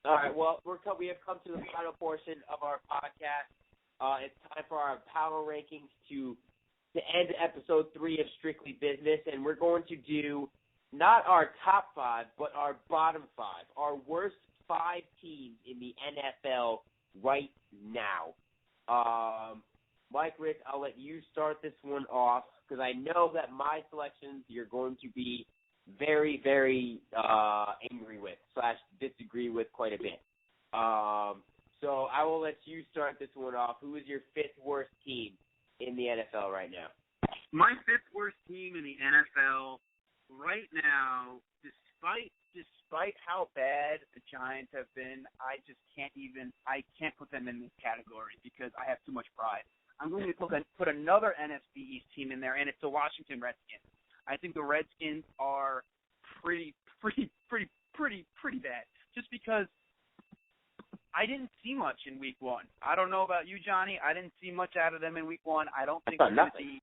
All right. Well, we have come to the final portion of our podcast. It's time for our power rankings to end episode 3 of Strictly Business, and we're going to do not our top 5, but our bottom 5, our worst 5 teams in the NFL right now. Mike, Rick, I'll let you start this one off because I know that my selections you're going to be very, very angry with / disagree with quite a bit. So I will let you start this one off. Who is your 5th worst team in the NFL right now? My 5th worst team in the NFL right now, despite how bad the Giants have been, I can't put them in this category because I have too much pride. I'm going to put another NFC East team in there, and it's the Washington Redskins. I think the Redskins are pretty bad. Just because I didn't see much in Week 1. I don't know about you, Johnny. I didn't see much out of them in Week 1. I don't think they're going to be.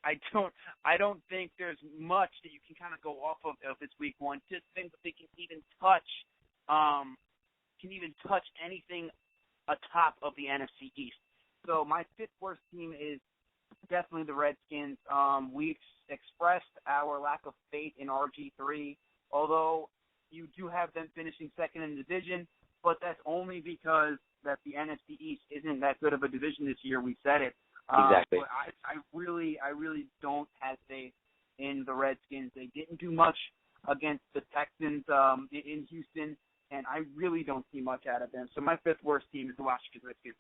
I don't think there's much that you can kind of go off of this Week 1. Just think that they can even touch anything atop of the NFC East. So my 5th worst team is definitely the Redskins. We've expressed our lack of faith in RG3, although you do have them finishing 2nd in the division, but that's only because that the NFC East isn't that good of a division this year. We said it. Exactly. But I really don't have faith in the Redskins. They didn't do much against the Texans in Houston, and I really don't see much out of them. So my 5th worst team is the Washington Redskins.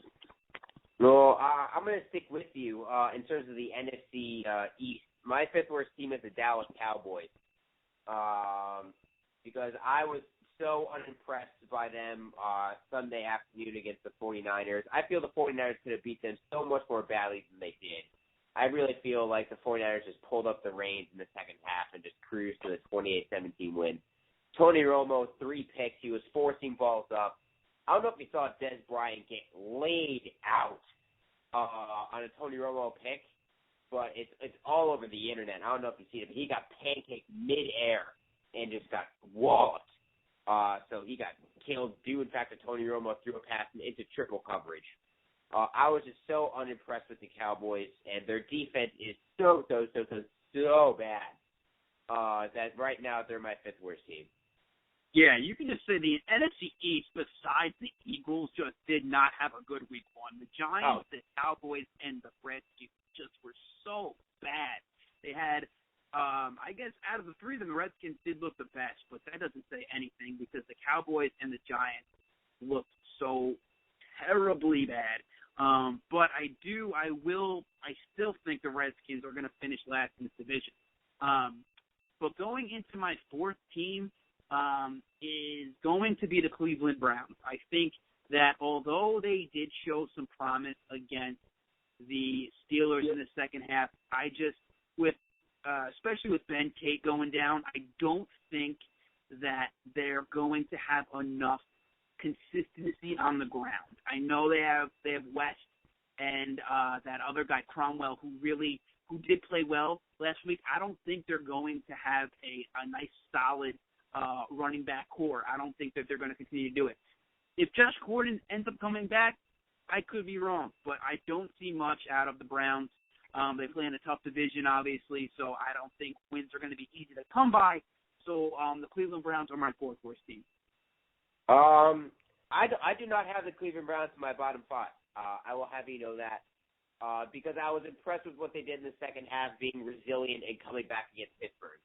Well, I'm going to stick with you in terms of the NFC East. My 5th worst team is the Dallas Cowboys because I was so unimpressed by them Sunday afternoon against the 49ers. I feel the 49ers could have beat them so much more badly than they did. I really feel like the 49ers just pulled up the reins in the second half and just cruised to the 28-17 win. Tony Romo, 3 picks. He was forcing balls up. I don't know if you saw Dez Bryant get laid out on a Tony Romo pick, but it's all over the internet. I don't know if you see it, but he got pancaked mid-air and just got walloped. So he got killed due, in fact, that Tony Romo threw a pass into triple coverage. I was just so unimpressed with the Cowboys, and their defense is so bad that right now they're my 5th worst team. Yeah, you can just say the NFC East, besides the Eagles, just did not have a good Week 1. The Giants, the Cowboys, and the Redskins just were so bad. They had, I guess, out of the 3 of them, the Redskins did look the best, but that doesn't say anything because the Cowboys and the Giants looked so terribly bad. But I still think the Redskins are going to finish last in this division. But going into my 4th team, is going to be the Cleveland Browns. I think that although they did show some promise against the Steelers in the second half, especially with Ben Tate going down, I don't think that they're going to have enough consistency on the ground. I know they have West and that other guy Cromwell who did play well last week. I don't think they're going to have a nice solid running back core. I don't think that they're going to continue to do it. If Josh Gordon ends up coming back, I could be wrong, but I don't see much out of the Browns. They play in a tough division, obviously, so I don't think wins are going to be easy to come by. So the Cleveland Browns are my 4th worst team. I do not have the Cleveland Browns in my bottom 5. I will have you know that because I was impressed with what they did in the second half, being resilient and coming back against Pittsburgh.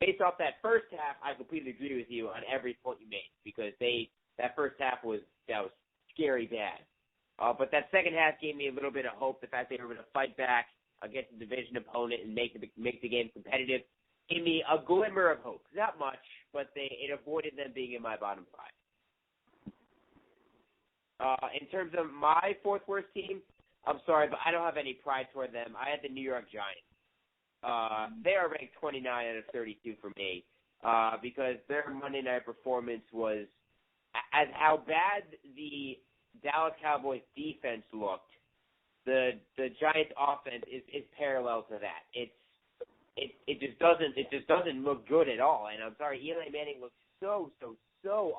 Based off that first half, I completely agree with you on every point you made because that first half was scary bad. But that second half gave me a little bit of hope. The fact they were going to fight back against a division opponent and make the game competitive gave me a glimmer of hope. Not much, but it avoided them being in my bottom 5. In terms of my 4th worst team, I'm sorry, but I don't have any pride toward them. I had the New York Giants. They are ranked 29 out of 32 for me because their Monday night performance was, as how bad the Dallas Cowboys defense looked, the Giants offense is parallel to that. It just doesn't look good at all. And I'm sorry, Eli Manning looks so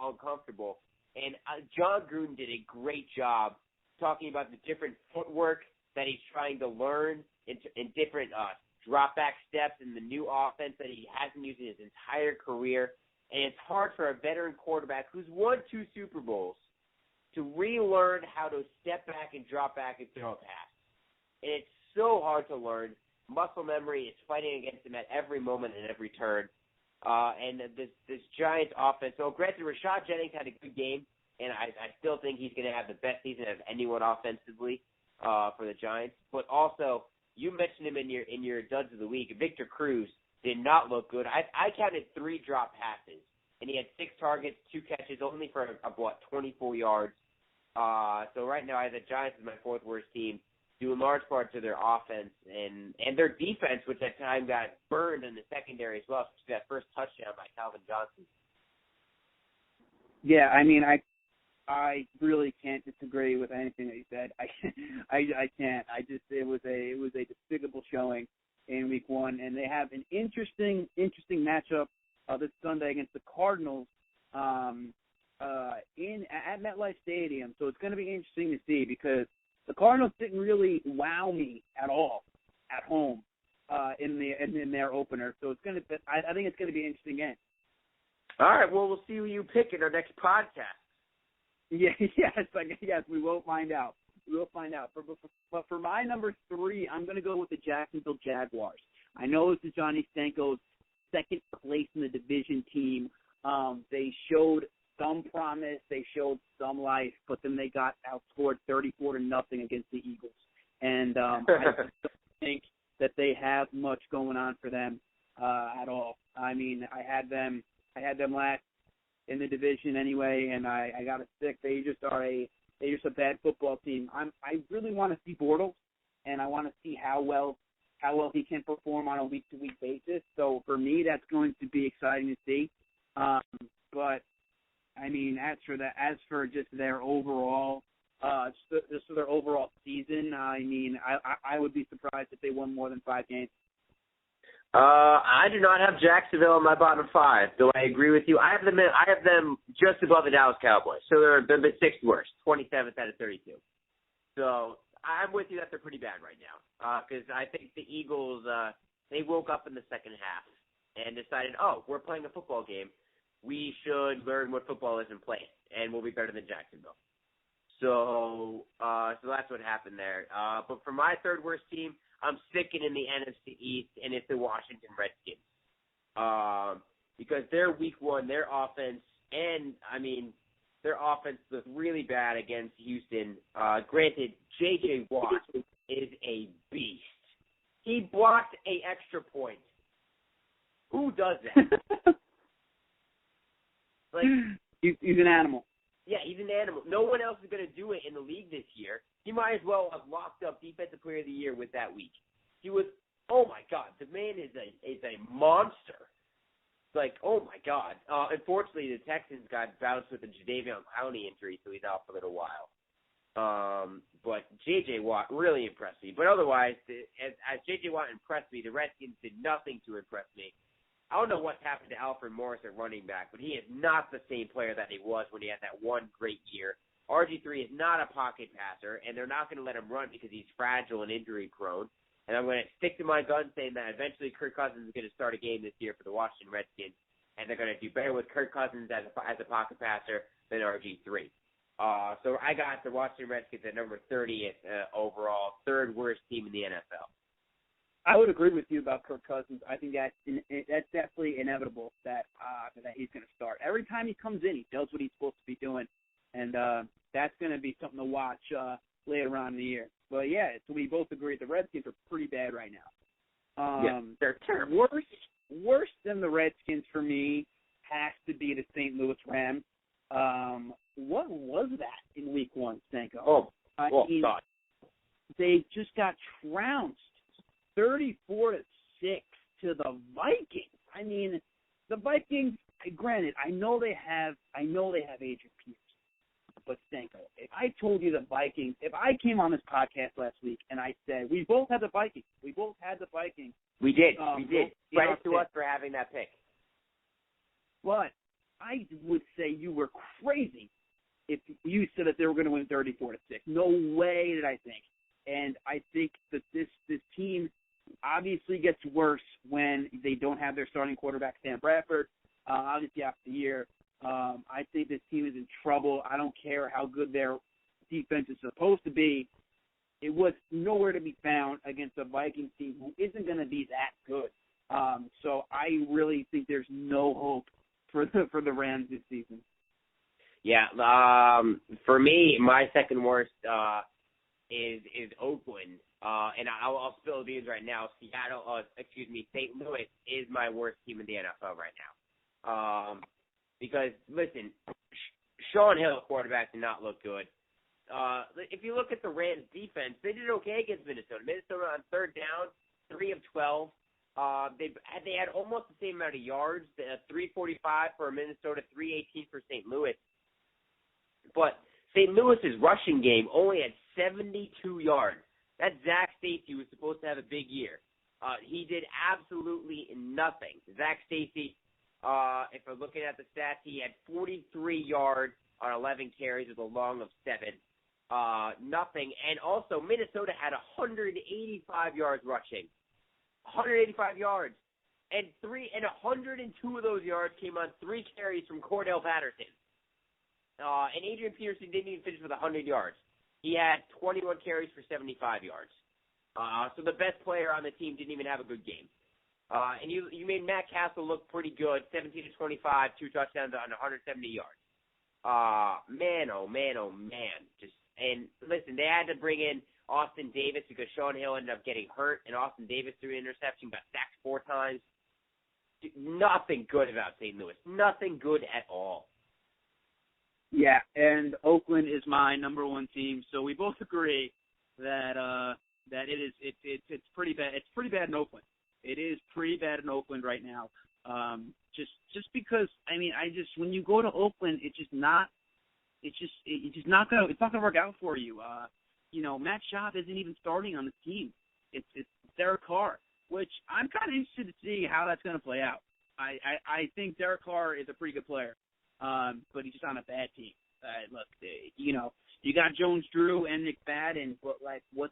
uncomfortable And John Gruden did a great job talking about the different footwork that he's trying to learn in different drop-back steps in the new offense that he hasn't used in his entire career. And it's hard for a veteran quarterback who's won 2 Super Bowls to relearn how to step back and drop back and throw a pass. And it's so hard to learn. Muscle memory is fighting against him at every moment and every turn. And this Giants offense, so granted, Rashad Jennings had a good game, and I still think he's going to have the best season of anyone offensively for the Giants. But also, you mentioned him in your duds of the week. Victor Cruz did not look good. I counted 3 drop passes, and he had 6 targets, 2 catches, only for 24 yards. So right now, I have the Giants as my 4th worst team, due in large part to their offense and their defense, which at times got burned in the secondary as well, especially that first touchdown by Calvin Johnson. Yeah, I mean, I really can't disagree with anything that you said. I can't. It was a despicable showing in Week 1, and they have an interesting matchup this Sunday against the Cardinals at MetLife Stadium. So it's going to be interesting to see because the Cardinals didn't really wow me at all at home in their opener. So it's going to. I think it's going to be an interesting game. All right. Well, we'll see who you pick in our next podcast. Yeah, yes, we will find out. We will find out. But for my number 3, I'm going to go with the Jacksonville Jaguars. I know this is Johnny Stanko's second place in the division team. They showed some promise, they showed some life, but then they got outscored 34-0 against the Eagles. And I don't think that they have much going on for them at all. I mean, I had them last in the division anyway, and I got a stick. They're just a bad football team. I really want to see Bortles, and I want to see how well he can perform on a week-to-week basis. So for me, that's going to be exciting to see. But I mean, as for just their overall, their overall season, I mean, I would be surprised if they won more than 5 games. I do not have Jacksonville in my bottom 5. Do I agree with you? I have them just above the Dallas Cowboys, so they're the 6th worst, 27th out of 32. So I'm with you that they're pretty bad right now because I think the Eagles they woke up in the second half and decided, we're playing a football game. We should learn what football is and play it, and we'll be better than Jacksonville. So that's what happened there. But for my 3rd worst team, I'm sticking in the NFC East, and it's the Washington Redskins. Because their Week 1, their offense, their offense was really bad against Houston. Granted, J.J. Watt is a beast. He blocked an extra point. Who does that? He's an animal. Yeah, he's an animal. No one else is going to do it in the league this year. He might as well have locked up Defensive Player of the Year with that week. He was, oh my God, the man is a monster. Like, oh my God. Unfortunately, the Texans got bounced with a Jadeveon Clowney injury, so he's out for a little while. But J.J. Watt really impressed me. But otherwise, as J.J. Watt impressed me, the Redskins did nothing to impress me. I don't know what's happened to Alfred Morris at running back, but he is not the same player that he was when he had that one great year. RG3 is not a pocket passer, and they're not going to let him run because he's fragile and injury-prone. And I'm going to stick to my gun saying that eventually Kirk Cousins is going to start a game this year for the Washington Redskins, and they're going to do better with Kirk Cousins as a pocket passer than RG3. So I got the Washington Redskins at number 30th overall, 3rd worst team in the NFL. I would agree with you about Kirk Cousins. I think that's definitely inevitable that he's going to start. Every time he comes in, he does what he's supposed to be doing, and that's going to be something to watch later on in the year. But, yeah, so we both agree the Redskins are pretty bad right now. Yeah, they're terrible. Worse than the Redskins for me has to be the St. Louis Rams. What was that in Week 1, Stanko? God. They just got trounced 34-6 to the Vikings. I mean, the Vikings. Granted, I know they have Adrian Peterson, but Stanko, if I told you the Vikings, if I came on this podcast last week and I said we both had the Vikings, we did. Credit to us for having that pick. But I would say you were crazy 34-6. No way did I think. And I think that this team obviously gets worse when they don't have their starting quarterback, Sam Bradford. Obviously, after the year, I think this team is in trouble. I don't care how good their defense is supposed to be. It was nowhere to be found against a Vikings team who isn't going to be that good. So I really think there's no hope for the Rams this season. Yeah, for me, my second worst is Oakland, and I'll spill the beans right now. St. Louis is my worst team in the NFL right now. Because listen, Sean Hill, quarterback, did not look good. If you look at the Rams defense, they did okay against Minnesota. Minnesota on third down, 3 of 12. They had almost the same amount of yards, 345 for Minnesota, 318 for St. Louis. But St. Louis's rushing game only had 72 yards. That Zach Stacy was supposed to have a big year. He did absolutely nothing. Zach Stacy, if we're looking at the stats, he had 43 yards on 11 carries with a long of 7. Nothing. And also, Minnesota had 185 yards rushing. 185 yards. And 102 of those yards came on 3 carries from Cordell Patterson. And Adrian Peterson didn't even finish with 100 yards. He had 21 carries for 75 yards. So the best player on the team didn't even have a good game. And you made Matt Castle look pretty good, 17-25, 2 touchdowns on 170 yards. Man, oh man, oh man. And listen, they had to bring in Austin Davis because Sean Hill ended up getting hurt, and Austin Davis threw an interception, got sacked 4 times. Nothing good about St. Louis. Nothing good at all. Yeah, and Oakland is my number 1 team, so we both agree that it's pretty bad. It's pretty bad in Oakland. It is pretty bad in Oakland right now. Just because when you go to Oakland, it's not gonna work out for you. Matt Schaub isn't even starting on the team. It's Derek Carr, which I'm kind of interested to see how that's gonna play out. I think Derek Carr is a pretty good player. But he's just on a bad team. Look, you got Jones-Drew and McFadden, but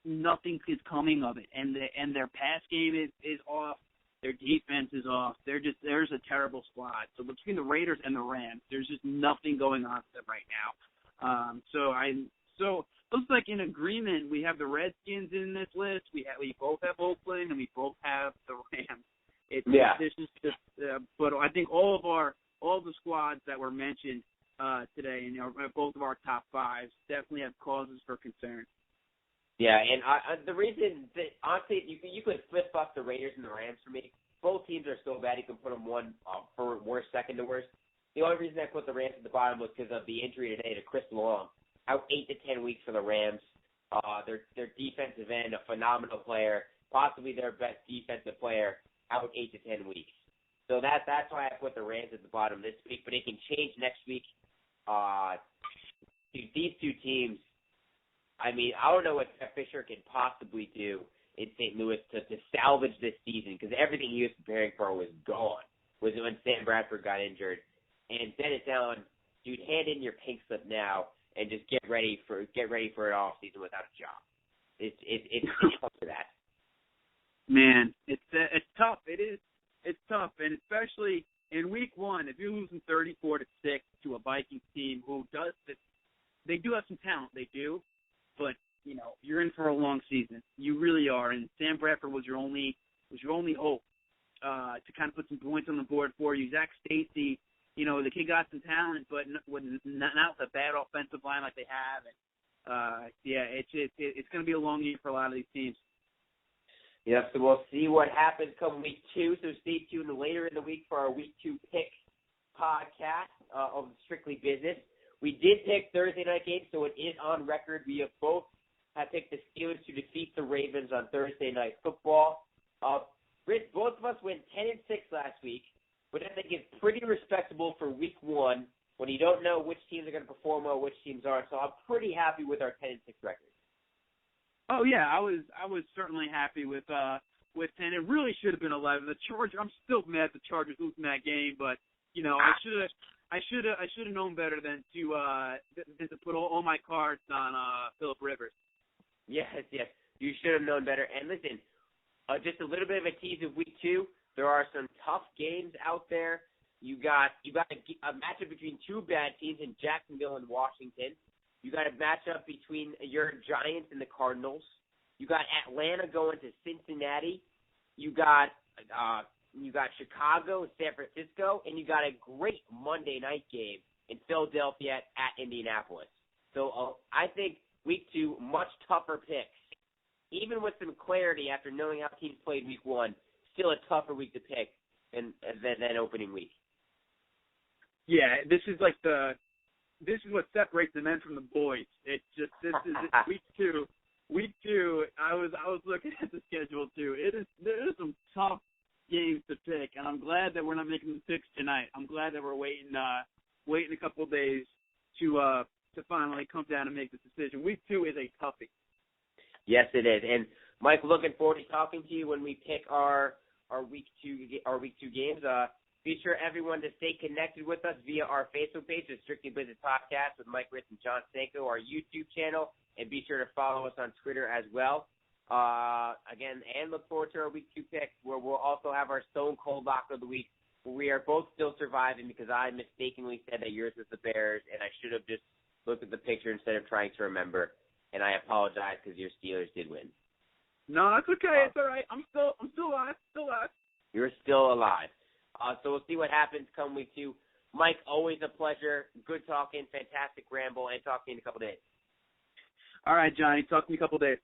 nothing is coming of it. And their pass game is off. Their defense is off. There's a terrible squad. So between the Raiders and the Rams, there's just nothing going on for them right now. So looks like in agreement we have the Redskins in this list. We both have Oakland and we both have the Rams. But I think all the squads that were mentioned today, both of our top 5s definitely have causes for concern. Yeah, and the reason that, honestly, you could flip-flop the Raiders and the Rams for me. Both teams are so bad you can put them one for worst, second to worst. The only reason I put the Rams at the bottom was because of the injury today to Chris Long. Out 8 to 10 weeks for the Rams. Their defensive end, a phenomenal player, possibly their best defensive player, out 8 to 10 weeks. So that's why I put the Rams at the bottom this week, but it can change next week. These 2 teams, I don't know what Jeff Fisher can possibly do in St. Louis to salvage this season, because everything he was preparing for was gone. Was when Sam Bradford got injured. And Dennis Allen, dude, hand in your pink slip now and just get ready for an off season without a job. It's tough for that. Man, it's tough. It is. It's tough, and especially in week 1, if you're losing 34-6 to a Vikings team who they do have some talent, they do, but you're in for a long season. You really are, and Sam Bradford was your only hope to kind of put some points on the board for you. Zach Stacy, the kid got some talent, but not with a bad offensive line like they have, and it's going to be a long year for a lot of these teams. Yeah, so we'll see what happens come week 2. So stay tuned later in the week for our week 2 pick podcast of Strictly Business. We did pick Thursday night games, so it is on record. We both have picked the Steelers to defeat the Ravens on Thursday night football. Rich, both of us went 10-6 last week, which I think is pretty respectable for week 1 when you don't know which teams are going to perform well, which teams aren't. So I'm pretty happy with our 10-6 record. Oh yeah, I was certainly happy with 10. It really should have been 11. I'm still mad the Chargers losing that game, but I should have known better than to put all my cards on Phillip Rivers. Yes. You should have known better. And listen, just a little bit of a tease of week 2. There are some tough games out there. You got a matchup between two bad teams in Jacksonville and Washington. You got a matchup between your Giants and the Cardinals. You got Atlanta going to Cincinnati. You got Chicago, San Francisco, and you got a great Monday night game in Philadelphia at Indianapolis. So I think week 2, much tougher picks. Even with some clarity after knowing how teams played week 1, still a tougher week to pick than opening week. Yeah, this is what separates the men from the boys. It's just week 2. Week 2, I was looking at the schedule too. There is some tough games to pick, and I'm glad that we're not making the picks tonight. I'm glad that we're waiting a couple of days to finally come down and make this decision. Week 2 is a toughie. Yes, it is. And Mike, looking forward to talking to you when we pick our week 2 games. Be sure everyone to stay connected with us via our Facebook page, the Strictly Business Podcast with Mike Ritz and John Stanko, our YouTube channel, and be sure to follow us on Twitter as well. Again, and look forward to our week 2 picks, where we'll also have our Stone Cold Lock of the Week, where we are both still surviving because I mistakenly said that yours was the Bears, and I should have just looked at the picture instead of trying to remember. And I apologize because your Steelers did win. No, that's okay. It's all right. I'm still alive. You're still alive. So we'll see what happens come week 2. Mike, always a pleasure. Good talking, fantastic ramble, and talk to you in a couple days. All right, Johnny. Talk to you in a couple days.